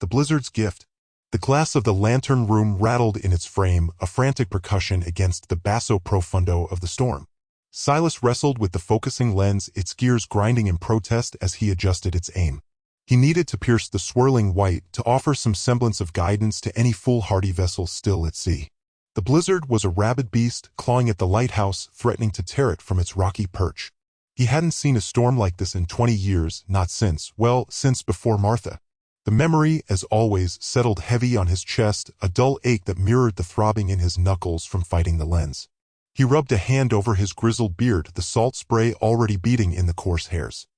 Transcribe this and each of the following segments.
The blizzard's gift. The glass of the lantern room rattled in its frame, a frantic percussion against the basso profundo of the storm. Silas wrestled with the focusing lens, its gears grinding in protest as he adjusted its aim. He needed to pierce the swirling white to offer some semblance of guidance to any foolhardy vessel still at sea. The blizzard was a rabid beast, clawing at the lighthouse, threatening to tear it from its rocky perch. He hadn't seen a storm like this in 20 years, not since before Martha. The memory, as always, settled heavy on his chest, a dull ache that mirrored the throbbing in his knuckles from fighting the lens. He rubbed a hand over his grizzled beard, the salt spray already beating in the coarse hairs.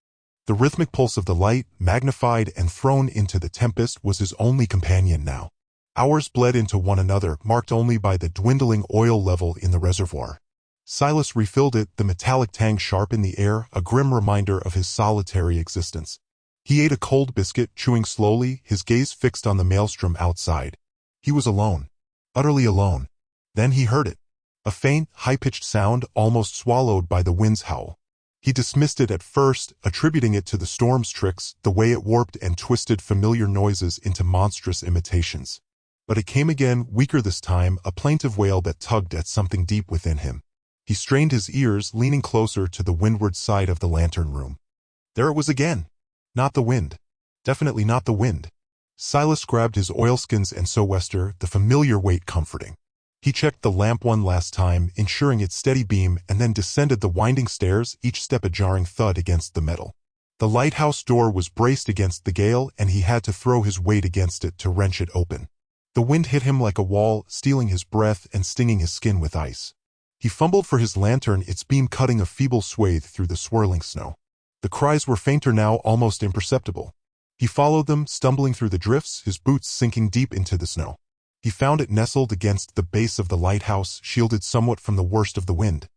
The rhythmic pulse of the light, magnified and thrown into the tempest, was his only companion now. Hours bled into one another, marked only by the dwindling oil level in the reservoir. Silas refilled it, the metallic tang sharp in the air, a grim reminder of his solitary existence. He ate a cold biscuit, chewing slowly, his gaze fixed on the maelstrom outside. He was alone. Utterly alone. Then he heard it. A faint, high-pitched sound, almost swallowed by the wind's howl. He dismissed it at first, attributing it to the storm's tricks, the way it warped and twisted familiar noises into monstrous imitations. But it came again, weaker this time, a plaintive wail that tugged at something deep within him. He strained his ears, leaning closer to the windward side of the lantern room. There it was again. Not the wind. Definitely not the wind. Silas grabbed his oilskins and sou'wester, the familiar weight comforting. He checked the lamp one last time, ensuring its steady beam, and then descended the winding stairs, each step a jarring thud against the metal. The lighthouse door was braced against the gale, and he had to throw his weight against it to wrench it open. The wind hit him like a wall, stealing his breath and stinging his skin with ice. He fumbled for his lantern, its beam cutting a feeble swathe through the swirling snow. The cries were fainter now, almost imperceptible. He followed them, stumbling through the drifts, his boots sinking deep into the snow. He found it nestled against the base of the lighthouse, shielded somewhat from the worst of the wind.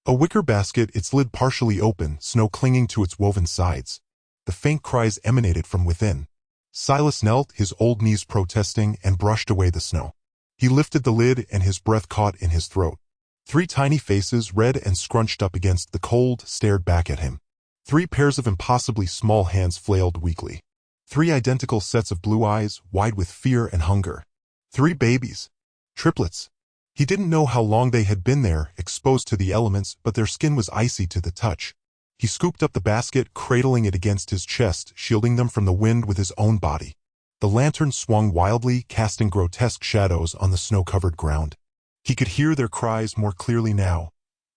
A wicker basket, its lid partially open, snow clinging to its woven sides. The faint cries emanated from within. Silas knelt, his old knees protesting, and brushed away the snow. He lifted the lid, and his breath caught in his throat. 3 tiny faces, red and scrunched up against the cold, stared back at him. 3 pairs of impossibly small hands flailed weakly. 3 identical sets of blue eyes, wide with fear and hunger. 3 babies. Triplets. He didn't know how long they had been there, exposed to the elements, but their skin was icy to the touch. He scooped up the basket, cradling it against his chest, shielding them from the wind with his own body. The lantern swung wildly, casting grotesque shadows on the snow-covered ground. He could hear their cries more clearly now,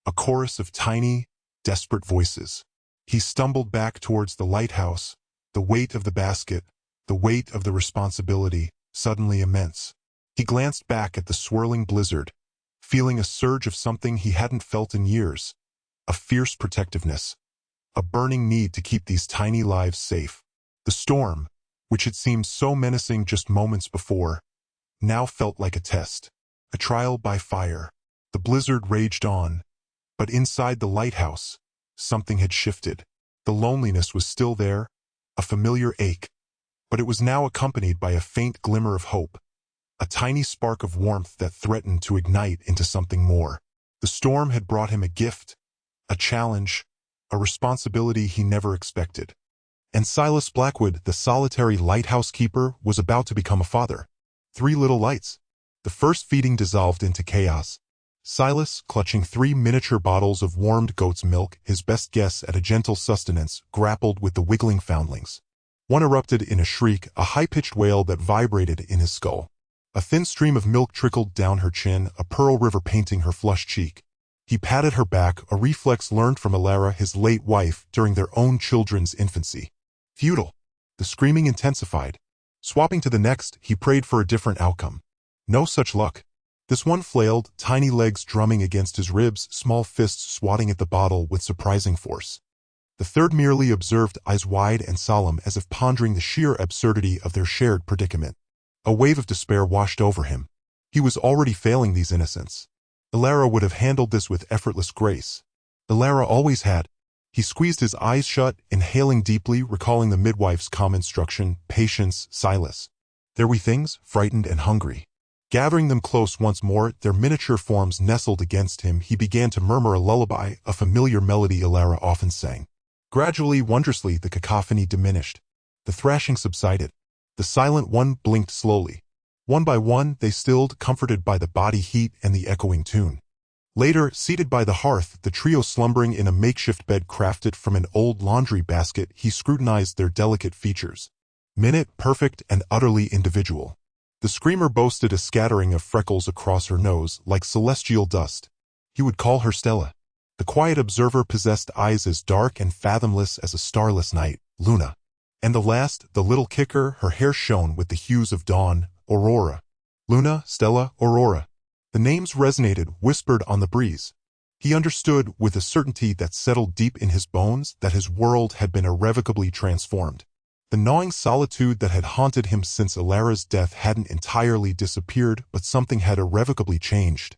a chorus of tiny, desperate voices. He stumbled back towards the lighthouse, the weight of the basket, the weight of the responsibility, suddenly immense. He glanced back at the swirling blizzard, feeling a surge of something he hadn't felt in years, a fierce protectiveness, a burning need to keep these tiny lives safe. The storm, which had seemed so menacing just moments before, now felt like a test, a trial by fire. The blizzard raged on, but inside the lighthouse, something had shifted. The loneliness was still there, a familiar ache, but it was now accompanied by a faint glimmer of hope, a tiny spark of warmth that threatened to ignite into something more. The storm had brought him a gift, a challenge, a responsibility he never expected. And Silas Blackwood, the solitary lighthouse keeper, was about to become a father. 3 little lights. The first feeding dissolved into chaos. Silas, clutching 3 miniature bottles of warmed goat's milk, his best guess at a gentle sustenance, grappled with the wiggling foundlings. One erupted in a shriek, a high-pitched wail that vibrated in his skull. A thin stream of milk trickled down her chin, a pearl river painting her flushed cheek. He patted her back, a reflex learned from Alara, his late wife, during their own children's infancy. Futile. The screaming intensified. Swapping to the next, he prayed for a different outcome. No such luck. This one flailed, tiny legs drumming against his ribs, small fists swatting at the bottle with surprising force. The third merely observed, eyes wide and solemn, as if pondering the sheer absurdity of their shared predicament. A wave of despair washed over him. He was already failing these innocents. Alara would have handled this with effortless grace. Alara always had. He squeezed his eyes shut, inhaling deeply, recalling the midwife's calm instruction, patience, Silas. Their wee things, frightened and hungry. Gathering them close once more, their miniature forms nestled against him, he began to murmur a lullaby, a familiar melody Alara often sang. Gradually, wondrously, the cacophony diminished. The thrashing subsided. The The silent one blinked slowly. One by one, they stilled, comforted by the body heat and the echoing tune. Later, seated by the hearth, the trio slumbering in a makeshift bed crafted from an old laundry basket, he scrutinized their delicate features. Minute, perfect, and utterly individual. The screamer boasted a scattering of freckles across her nose, like celestial dust. He would call her Stella. The quiet observer possessed eyes as dark and fathomless as a starless night, Luna. And the last, the little kicker, her hair shone with the hues of dawn, Aurora. Luna, Stella, Aurora. The names resonated, whispered on the breeze. He understood, with a certainty that settled deep in his bones, that his world had been irrevocably transformed. The gnawing solitude that had haunted him since Alara's death hadn't entirely disappeared, but something had irrevocably changed.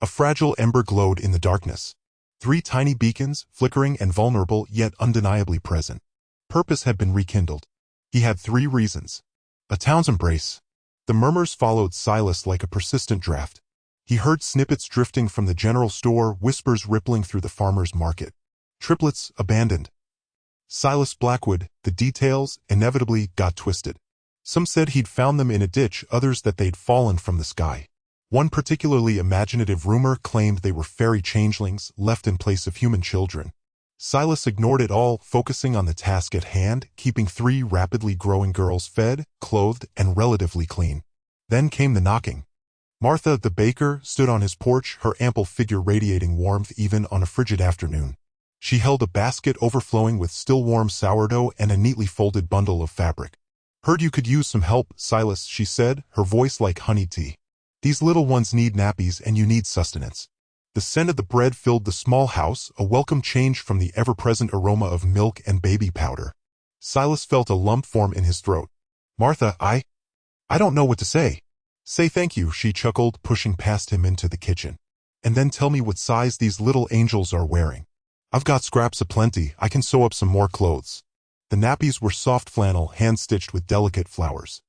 A fragile ember glowed in the darkness. 3 tiny beacons, flickering and vulnerable yet undeniably present. Purpose had been rekindled. He had 3 reasons. A town's embrace. The murmurs followed Silas like a persistent draft. He heard snippets drifting from the general store, whispers rippling through the farmer's market. Triplets abandoned. Silas Blackwood, the details, inevitably, got twisted. Some said he'd found them in a ditch, others that they'd fallen from the sky. One particularly imaginative rumor claimed they were fairy changelings left in place of human children. Silas ignored it all, focusing on the task at hand, keeping 3 rapidly growing girls fed, clothed, and relatively clean. Then came the knocking. Martha, the baker, stood on his porch, her ample figure radiating warmth even on a frigid afternoon. She held a basket overflowing with still-warm sourdough and a neatly folded bundle of fabric. "Heard you could use some help, Silas," she said, her voice like honey tea. "These little ones need nappies and you need sustenance." The scent of the bread filled the small house, a welcome change from the ever-present aroma of milk and baby powder. Silas felt a lump form in his throat. "Martha, I don't know what to say." "Say thank you," she chuckled, pushing past him into the kitchen. "And then tell me what size these little angels are wearing. I've got scraps aplenty, I can sew up some more clothes." The nappies were soft flannel, hand-stitched with delicate flowers.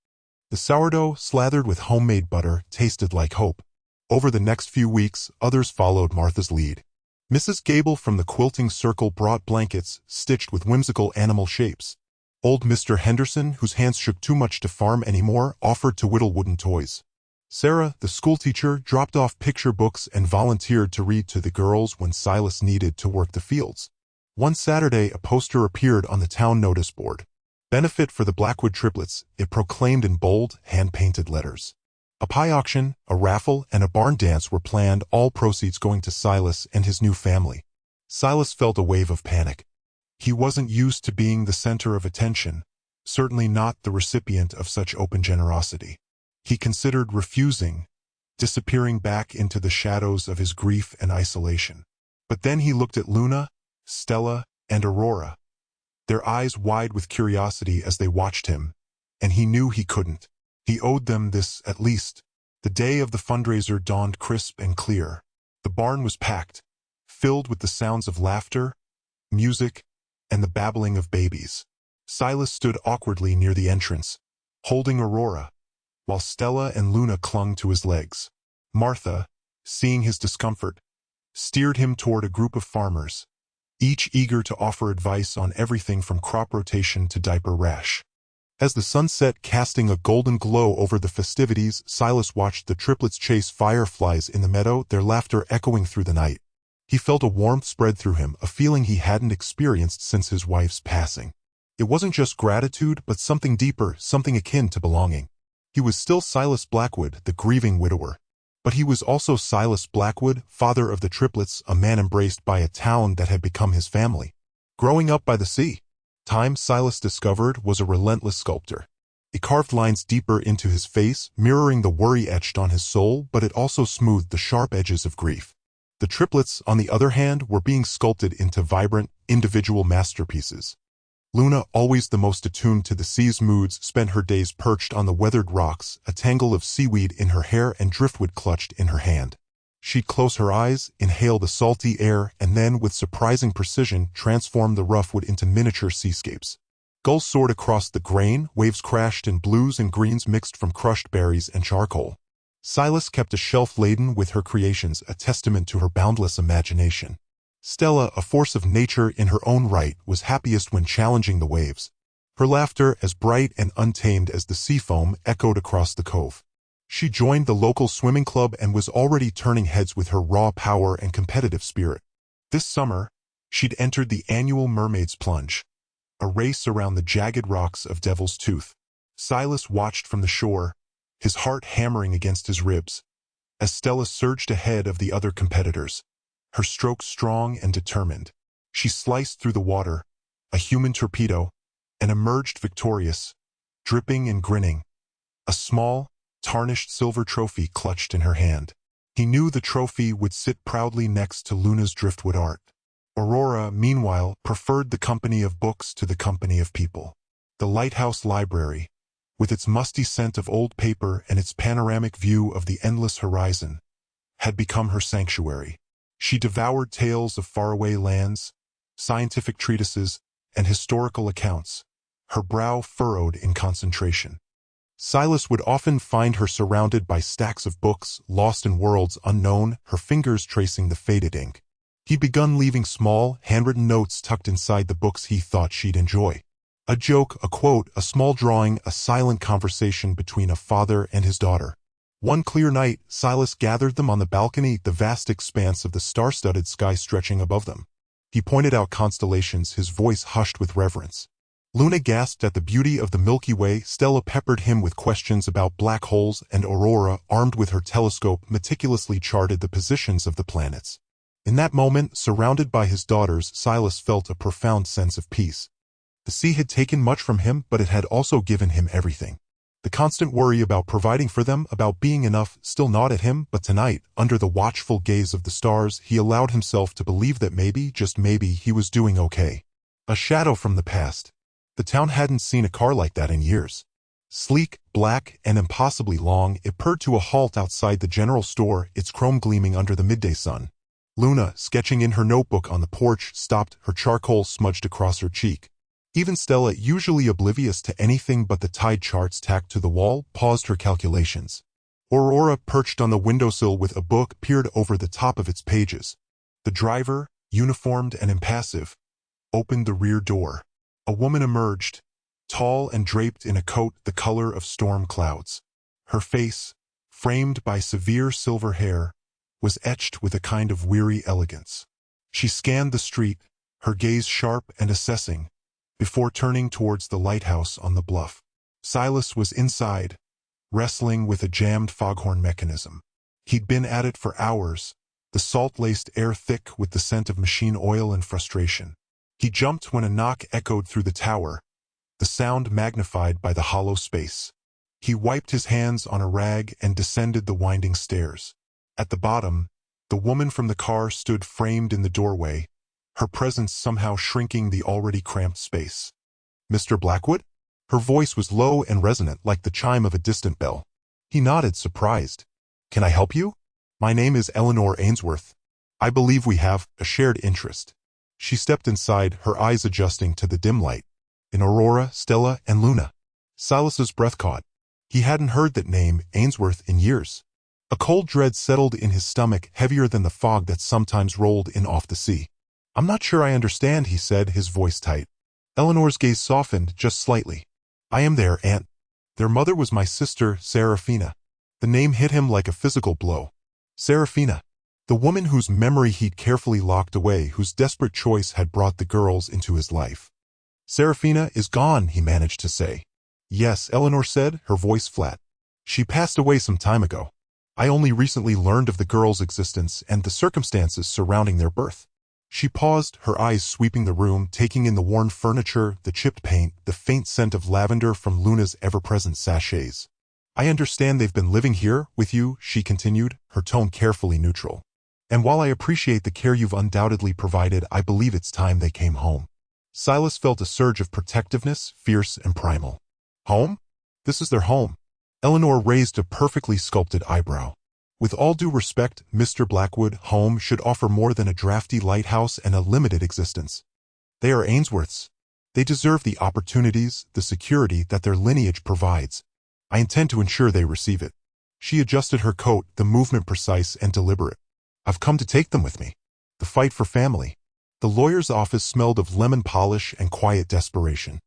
The sourdough, slathered with homemade butter, tasted like hope. Over the next few weeks, others followed Martha's lead. Mrs. Gable from the quilting circle brought blankets, stitched with whimsical animal shapes. Old Mr. Henderson, whose hands shook too much to farm anymore, offered to whittle wooden toys. Sarah, the schoolteacher, dropped off picture books and volunteered to read to the girls when Silas needed to work the fields. One Saturday, a poster appeared on the town notice board. "Benefit for the Blackwood Triplets," it proclaimed in bold, hand-painted letters. A pie auction, a raffle, and a barn dance were planned, all proceeds going to Silas and his new family. Silas felt a wave of panic. He wasn't used to being the center of attention, certainly not the recipient of such open generosity. He considered refusing, disappearing back into the shadows of his grief and isolation. But then he looked at Luna, Stella, and Aurora, their eyes wide with curiosity as they watched him, and he knew he couldn't. He owed them this, at least. The day of the fundraiser dawned crisp and clear. The barn was packed, filled with the sounds of laughter, music, and the babbling of babies. Silas stood awkwardly near the entrance, holding Aurora, while Stella and Luna clung to his legs. Martha, seeing his discomfort, steered him toward a group of farmers, each eager to offer advice on everything from crop rotation to diaper rash. As the sun set, casting a golden glow over the festivities, Silas watched the triplets chase fireflies in the meadow, their laughter echoing through the night. He felt a warmth spread through him, a feeling he hadn't experienced since his wife's passing. It wasn't just gratitude, but something deeper, something akin to belonging. He was still Silas Blackwood, the grieving widower. But he was also Silas Blackwood, father of the triplets, a man embraced by a town that had become his family. Growing up by the sea, time, Silas discovered, was a relentless sculptor. It carved lines deeper into his face, mirroring the worry etched on his soul, but it also smoothed the sharp edges of grief. The triplets, on the other hand, were being sculpted into vibrant, individual masterpieces. Luna, always the most attuned to the sea's moods, spent her days perched on the weathered rocks, a tangle of seaweed in her hair and driftwood clutched in her hand. She'd close her eyes, inhale the salty air, and then, with surprising precision, transform the rough wood into miniature seascapes. Gulls soared across the grain, waves crashed in blues and greens mixed from crushed berries and charcoal. Silas kept a shelf laden with her creations, a testament to her boundless imagination. Stella, a force of nature in her own right, was happiest when challenging the waves. Her laughter, as bright and untamed as the sea foam, echoed across the cove. She joined the local swimming club and was already turning heads with her raw power and competitive spirit. This summer, she'd entered the annual Mermaid's Plunge, a race around the jagged rocks of Devil's Tooth. Silas watched from the shore, his heart hammering against his ribs, as Stella surged ahead of the other competitors, her strokes strong and determined. She sliced through the water, a human torpedo, and emerged victorious, dripping and grinning, a small, tarnished silver trophy clutched in her hand. He knew the trophy would sit proudly next to Luna's driftwood art. Aurora, meanwhile, preferred the company of books to the company of people. The lighthouse library, with its musty scent of old paper and its panoramic view of the endless horizon, had become her sanctuary. She devoured tales of faraway lands, scientific treatises, and historical accounts, her brow furrowed in concentration. Silas would often find her surrounded by stacks of books, lost in worlds unknown, her fingers tracing the faded ink. He'd begun leaving small, handwritten notes tucked inside the books he thought she'd enjoy. A joke, a quote, a small drawing, a silent conversation between a father and his daughter. One clear night, Silas gathered them on the balcony, the vast expanse of the star-studded sky stretching above them. He pointed out constellations, his voice hushed with reverence. Luna gasped at the beauty of the Milky Way, Stella peppered him with questions about black holes, and Aurora, armed with her telescope, meticulously charted the positions of the planets. In that moment, surrounded by his daughters, Silas felt a profound sense of peace. The sea had taken much from him, but it had also given him everything. The constant worry about providing for them, about being enough, still gnawed at him, but tonight, under the watchful gaze of the stars, he allowed himself to believe that maybe, just maybe, he was doing okay. A shadow from the past. The town hadn't seen a car like that in years. Sleek, black, and impossibly long, it purred to a halt outside the general store, its chrome gleaming under the midday sun. Luna, sketching in her notebook on the porch, stopped, her charcoal smudged across her cheek. Even Stella, usually oblivious to anything but the tide charts tacked to the wall, paused her calculations. Aurora, perched on the windowsill with a book, peered over the top of its pages. The driver, uniformed and impassive, opened the rear door. A woman emerged, tall and draped in a coat the color of storm clouds. Her face, framed by severe silver hair, was etched with a kind of weary elegance. She scanned the street, her gaze sharp and assessing, before turning towards the lighthouse on the bluff. Silas was inside, wrestling with a jammed foghorn mechanism. He'd been at it for hours, the salt-laced air thick with the scent of machine oil and frustration. He jumped when a knock echoed through the tower, the sound magnified by the hollow space. He wiped his hands on a rag and descended the winding stairs. At the bottom, the woman from the car stood framed in the doorway, her presence somehow shrinking the already cramped space. "Mr. Blackwood?" Her voice was low and resonant like the chime of a distant bell. He nodded, surprised. "Can I help you? My name is Eleanor Ainsworth. I believe we have a shared interest." She stepped inside, her eyes adjusting to the dim light. In Aurora, Stella, and Luna. Silas's breath caught. He hadn't heard that name, Ainsworth, in years. A cold dread settled in his stomach, heavier than the fog that sometimes rolled in off the sea. "I'm not sure I understand," he said, his voice tight. Eleanor's gaze softened just slightly. "I am their aunt. Their mother was my sister, Serafina." The name hit him like a physical blow. Serafina. The woman whose memory he'd carefully locked away, whose desperate choice had brought the girls into his life. "Serafina is gone," he managed to say. "Yes," Eleanor said, her voice flat. "She passed away some time ago. I only recently learned of the girls' existence and the circumstances surrounding their birth." She paused, her eyes sweeping the room, taking in the worn furniture, the chipped paint, the faint scent of lavender from Luna's ever-present sachets. "I understand they've been living here, with you," she continued, her tone carefully neutral. "And while I appreciate the care you've undoubtedly provided, I believe it's time they came home." Silas felt a surge of protectiveness, fierce and primal. "Home? This is their home." Eleanor raised a perfectly sculpted eyebrow. "With all due respect, Mr. Blackwood, home should offer more than a drafty lighthouse and a limited existence. They are Ainsworths. They deserve the opportunities, the security that their lineage provides. I intend to ensure they receive it." She adjusted her coat, the movement precise and deliberate. "I've come to take them with me. The fight for family." The lawyer's office smelled of lemon polish and quiet desperation.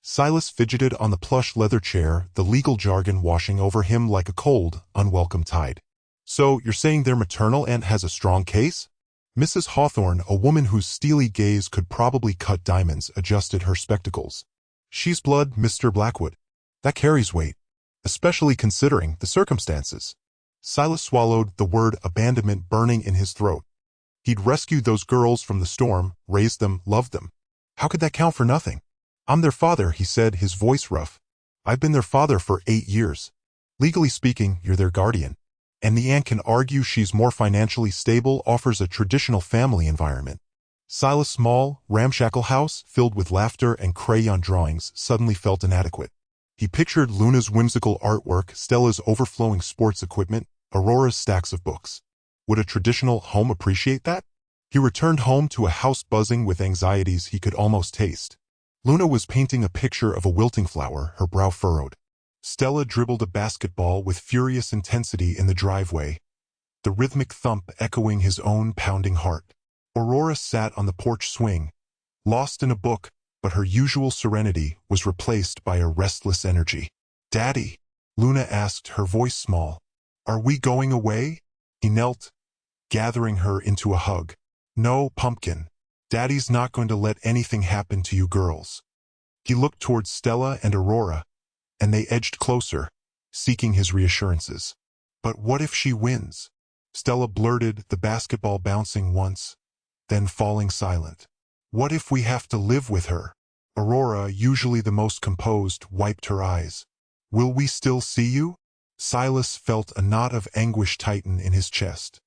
Silas fidgeted on the plush leather chair, the legal jargon washing over him like a cold, unwelcome tide. So, you're saying their maternal aunt has a strong case? Mrs. Hawthorne, a woman whose steely gaze could probably cut diamonds, adjusted her spectacles. She's blood, Mr. Blackwood. That carries weight, especially considering the circumstances. Silas swallowed, the word abandonment burning in his throat. He'd rescued those girls from the storm, raised them, loved them. How could that count for nothing? I'm their father, he said, his voice rough. I've been their father for 8 years. Legally speaking, you're their guardian. And the aunt can argue she's more financially stable, offers a traditional family environment. Silas' small, ramshackle house, filled with laughter and crayon drawings, suddenly felt inadequate. He pictured Luna's whimsical artwork, Stella's overflowing sports equipment, Aurora's stacks of books. Would a traditional home appreciate that? He returned home to a house buzzing with anxieties he could almost taste. Luna was painting a picture of a wilting flower, her brow furrowed. Stella dribbled a basketball with furious intensity in the driveway, the rhythmic thump echoing his own pounding heart. Aurora sat on the porch swing, lost in a book, but her usual serenity was replaced by a restless energy. "Daddy," Luna asked, her voice small, "are we going away?" He knelt, gathering her into a hug. "No, pumpkin. Daddy's not going to let anything happen to you girls." He looked towards Stella and Aurora, and they edged closer, seeking his reassurances. "But what if she wins?" Stella blurted, the basketball bouncing once, then falling silent. "What if we have to live with her?" Aurora, usually the most composed, wiped her eyes. "Will we still see you?" Silas felt a knot of anguish tighten in his chest.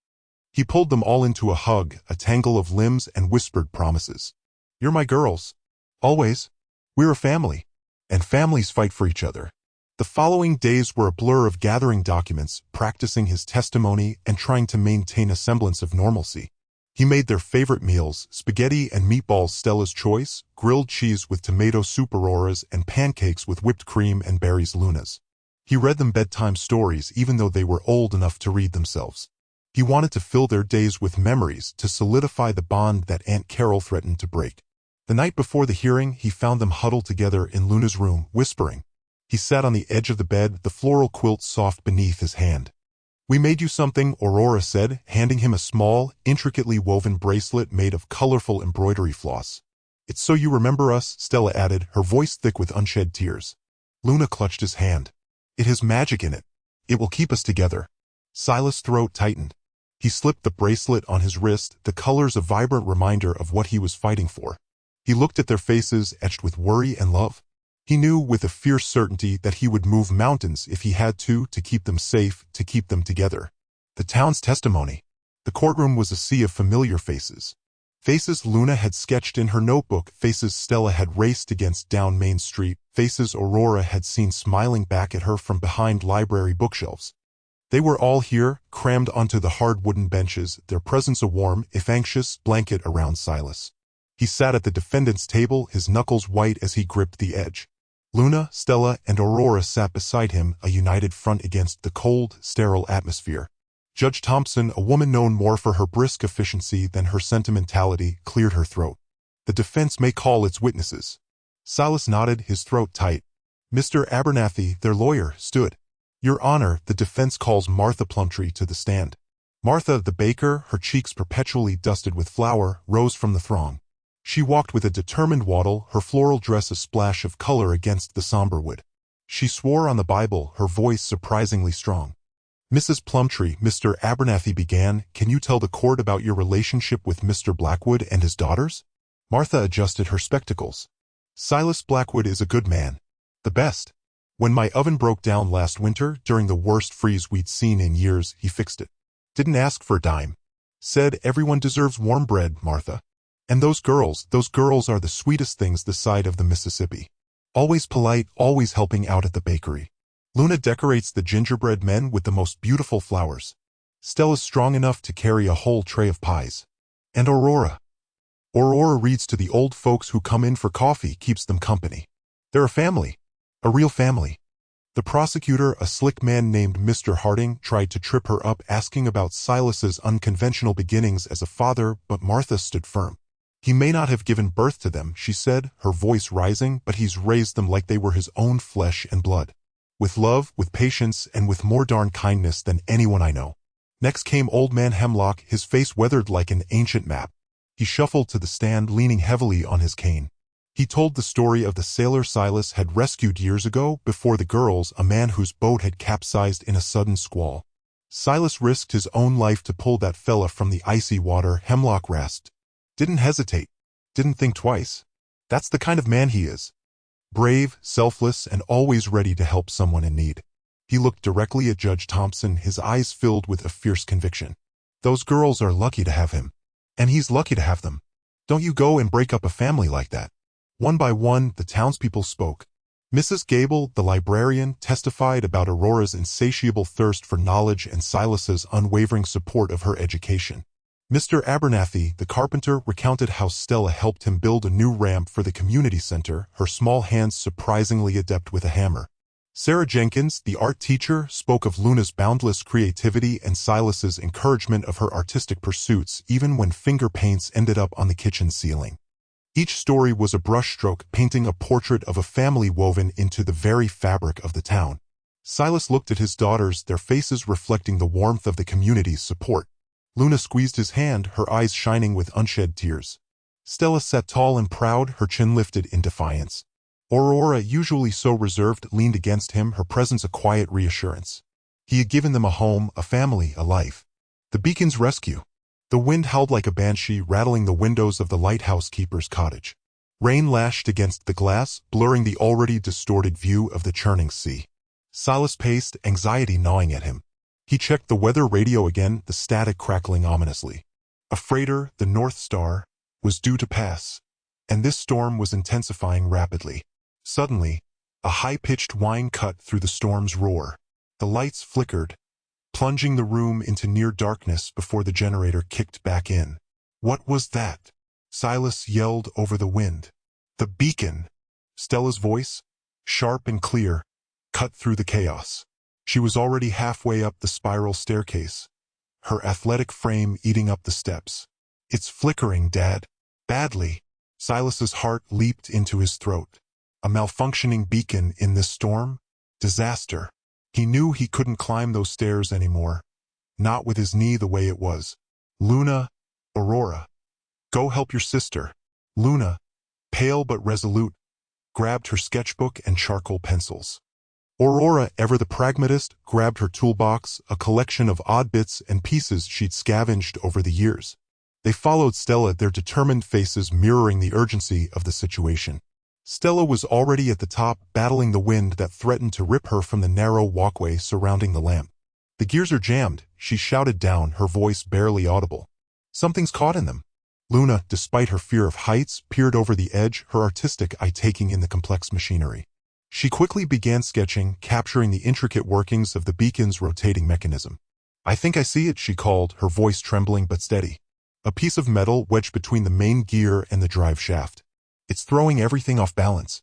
He pulled them all into a hug, a tangle of limbs and whispered promises. "You're my girls. Always. We're a family. And families fight for each other." The following days were a blur of gathering documents, practicing his testimony, and trying to maintain a semblance of normalcy. He made their favorite meals, spaghetti and meatballs Stella's choice, grilled cheese with tomato soup Aurora's, and pancakes with whipped cream and berries Luna's. He read them bedtime stories even though they were old enough to read themselves. He wanted to fill their days with memories to solidify the bond that Aunt Carol threatened to break. The night before the hearing, he found them huddled together in Luna's room, whispering. He sat on the edge of the bed, the floral quilt soft beneath his hand. "We made you something," Aurora said, handing him a small, intricately woven bracelet made of colorful embroidery floss. "It's so you remember us," Stella added, her voice thick with unshed tears. Luna clutched his hand. "It has magic in it. It will keep us together." Silas' throat tightened. He slipped the bracelet on his wrist, the colors a vibrant reminder of what he was fighting for. He looked at their faces, etched with worry and love. He knew with a fierce certainty that he would move mountains if he had to keep them safe, to keep them together. The town's testimony. The courtroom was a sea of familiar faces. Faces Luna had sketched in her notebook, faces Stella had raced against down Main Street, faces Aurora had seen smiling back at her from behind library bookshelves. They were all here, crammed onto the hard wooden benches, their presence a warm, if anxious, blanket around Silas. He sat at the defendant's table, his knuckles white as he gripped the edge. Luna, Stella, and Aurora sat beside him, a united front against the cold, sterile atmosphere. Judge Thompson, a woman known more for her brisk efficiency than her sentimentality, cleared her throat. "The defense may call its witnesses." Silas nodded, his throat tight. Mr. Abernathy, their lawyer, stood. "Your Honor, the defense calls Martha Plumtree to the stand." Martha, the baker, her cheeks perpetually dusted with flour, rose from the throng. She walked with a determined waddle, her floral dress a splash of color against the somber wood. She swore on the Bible, her voice surprisingly strong. "Mrs. Plumtree," Mr. Abernathy began, "can you tell the court about your relationship with Mr. Blackwood and his daughters?" Martha adjusted her spectacles. "Silas Blackwood is a good man. The best. When my oven broke down last winter, during the worst freeze we'd seen in years, he fixed it. Didn't ask for a dime. Said everyone deserves warm bread, Martha. And those girls are the sweetest things this side of the Mississippi. Always polite, always helping out at the bakery. Luna decorates the gingerbread men with the most beautiful flowers. Stella's strong enough to carry a whole tray of pies. And Aurora. Aurora reads to the old folks who come in for coffee, keeps them company. They're a family. A real family." The prosecutor, a slick man named Mr. Harding, tried to trip her up, asking about Silas's unconventional beginnings as a father, but Martha stood firm. He may not have given birth to them, she said, her voice rising, but he's raised them like they were his own flesh and blood. With love, with patience, and with more darn kindness than anyone I know. Next came Old Man Hemlock, his face weathered like an ancient map. He shuffled to the stand, leaning heavily on his cane. He told the story of the sailor Silas had rescued years ago before the girls, a man whose boat had capsized in a sudden squall. Silas risked his own life to pull that fella from the icy water, Hemlock rasped. Didn't hesitate. Didn't think twice. That's the kind of man he is. Brave, selfless, and always ready to help someone in need. He looked directly at Judge Thompson, his eyes filled with a fierce conviction. Those girls are lucky to have him. And he's lucky to have them. Don't you go and break up a family like that. One by one, the townspeople spoke. Mrs. Gable, the librarian, testified about Aurora's insatiable thirst for knowledge and Silas's unwavering support of her education. Mr. Abernathy, the carpenter, recounted how Stella helped him build a new ramp for the community center, her small hands surprisingly adept with a hammer. Sarah Jenkins, the art teacher, spoke of Luna's boundless creativity and Silas's encouragement of her artistic pursuits, even when finger paints ended up on the kitchen ceiling. Each story was a brushstroke painting a portrait of a family woven into the very fabric of the town. Silas looked at his daughters, their faces reflecting the warmth of the community's support. Luna squeezed his hand, her eyes shining with unshed tears. Stella sat tall and proud, her chin lifted in defiance. Aurora, usually so reserved, leaned against him, her presence a quiet reassurance. He had given them a home, a family, a life. The Beacon's rescue. The wind howled like a banshee, rattling the windows of the lighthouse keeper's cottage. Rain lashed against the glass, blurring the already distorted view of the churning sea. Silas paced, anxiety gnawing at him. He checked the weather radio again, the static crackling ominously. A freighter, the North Star, was due to pass, and this storm was intensifying rapidly. Suddenly, a high-pitched whine cut through the storm's roar. The lights flickered, plunging the room into near darkness before the generator kicked back in. What was that? Silas yelled over the wind. The Beacon! Stella's voice, sharp and clear, cut through the chaos. She was already halfway up the spiral staircase, her athletic frame eating up the steps. It's flickering, Dad. Badly. Silas's heart leaped into his throat. A malfunctioning beacon in this storm? Disaster. He knew he couldn't climb those stairs anymore. Not with his knee the way it was. Luna, Aurora. Go help your sister. Luna, pale but resolute, grabbed her sketchbook and charcoal pencils. Aurora, ever the pragmatist, grabbed her toolbox, a collection of odd bits and pieces she'd scavenged over the years. They followed Stella, their determined faces mirroring the urgency of the situation. Stella was already at the top, battling the wind that threatened to rip her from the narrow walkway surrounding the lamp. The gears are jammed, she shouted down, her voice barely audible. Something's caught in them. Luna, despite her fear of heights, peered over the edge, her artistic eye taking in the complex machinery. She quickly began sketching, capturing the intricate workings of the beacon's rotating mechanism. I think I see it, she called, her voice trembling but steady. A piece of metal wedged between the main gear and the drive shaft. It's throwing everything off balance.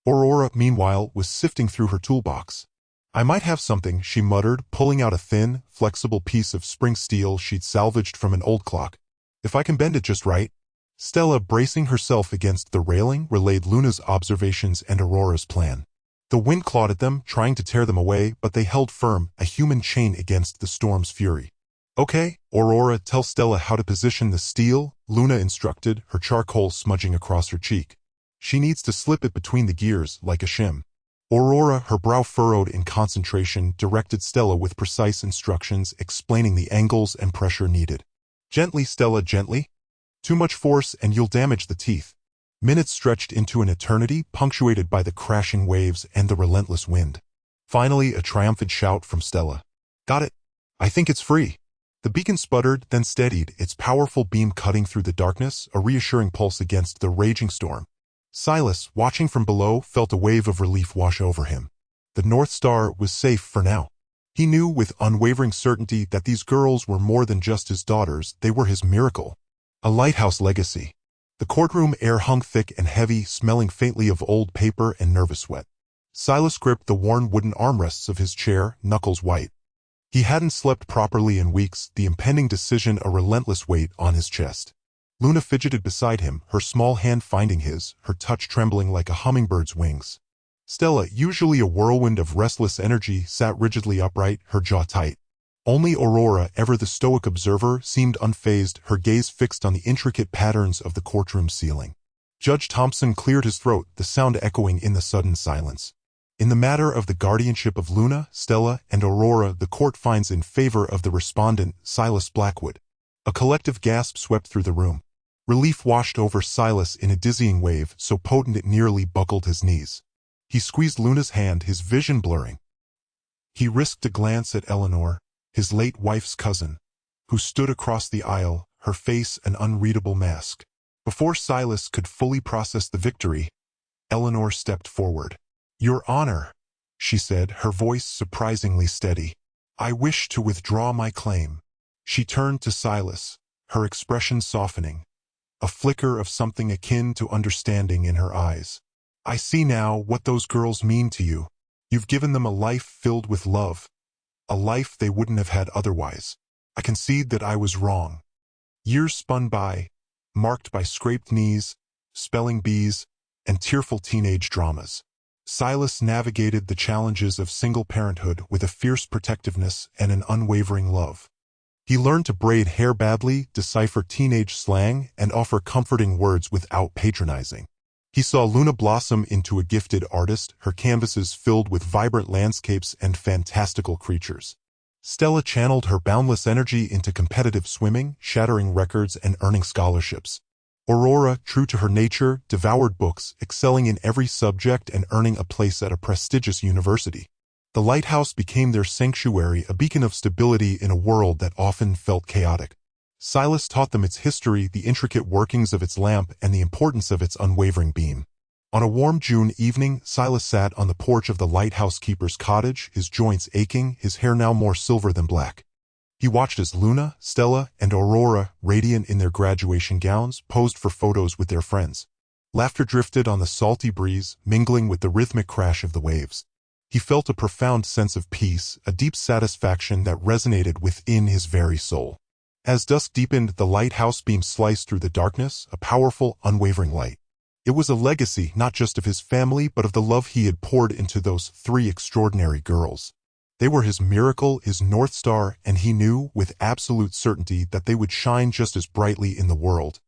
Aurora, meanwhile, was sifting through her toolbox. I might have something, she muttered, pulling out a thin, flexible piece of spring steel she'd salvaged from an old clock. If I can bend it just right. Stella, bracing herself against the railing, relayed Luna's observations and Aurora's plan. The wind clawed at them, trying to tear them away, but they held firm, a human chain against the storm's fury. Okay, Aurora, tell Stella how to position the steel, Luna instructed, her charcoal smudging across her cheek. She needs to slip it between the gears, like a shim. Aurora, her brow furrowed in concentration, directed Stella with precise instructions, explaining the angles and pressure needed. Gently, Stella, gently. Too much force and you'll damage the teeth. Minutes stretched into an eternity, punctuated by the crashing waves and the relentless wind. Finally, a triumphant shout from Stella. Got it. I think it's free. The beacon sputtered, then steadied, its powerful beam cutting through the darkness, a reassuring pulse against the raging storm. Silas, watching from below, felt a wave of relief wash over him. The North Star was safe for now. He knew with unwavering certainty that these girls were more than just his daughters, they were his miracle. A lighthouse legacy. The courtroom air hung thick and heavy, smelling faintly of old paper and nervous sweat. Silas gripped the worn wooden armrests of his chair, knuckles white. He hadn't slept properly in weeks, the impending decision a relentless weight on his chest. Luna fidgeted beside him, her small hand finding his, her touch trembling like a hummingbird's wings. Stella, usually a whirlwind of restless energy, sat rigidly upright, her jaw tight. Only Aurora, ever the stoic observer, seemed unfazed, her gaze fixed on the intricate patterns of the courtroom ceiling. Judge Thompson cleared his throat, the sound echoing in the sudden silence. In the matter of the guardianship of Luna, Stella, and Aurora, the court finds in favor of the respondent, Silas Blackwood. A collective gasp swept through the room. Relief washed over Silas in a dizzying wave, so potent it nearly buckled his knees. He squeezed Luna's hand, his vision blurring. He risked a glance at Eleanor, his late wife's cousin, who stood across the aisle, her face an unreadable mask. Before Silas could fully process the victory, Eleanor stepped forward. "Your Honor," she said, her voice surprisingly steady. "I wish to withdraw my claim." She turned to Silas, her expression softening, a flicker of something akin to understanding in her eyes. "I see now what those girls mean to you. You've given them a life filled with love, a life they wouldn't have had otherwise. I concede that I was wrong." Years spun by, marked by scraped knees, spelling bees, and tearful teenage dramas. Silas navigated the challenges of single parenthood with a fierce protectiveness and an unwavering love. He learned to braid hair badly, decipher teenage slang, and offer comforting words without patronizing. He saw Luna blossom into a gifted artist, her canvases filled with vibrant landscapes and fantastical creatures. Stella channeled her boundless energy into competitive swimming, shattering records and earning scholarships. Aurora, true to her nature, devoured books, excelling in every subject and earning a place at a prestigious university. The lighthouse became their sanctuary, a beacon of stability in a world that often felt chaotic. Silas taught them its history, the intricate workings of its lamp, and the importance of its unwavering beam. On a warm June evening, Silas sat on the porch of the lighthouse keeper's cottage, his joints aching, his hair now more silver than black. He watched as Luna, Stella, and Aurora, radiant in their graduation gowns, posed for photos with their friends. Laughter drifted on the salty breeze, mingling with the rhythmic crash of the waves. He felt a profound sense of peace, a deep satisfaction that resonated within his very soul. As dusk deepened, the lighthouse beam sliced through the darkness, a powerful, unwavering light. It was a legacy not just of his family but of the love he had poured into those three extraordinary girls. They were his miracle, his North Star, and he knew with absolute certainty that they would shine just as brightly in the world,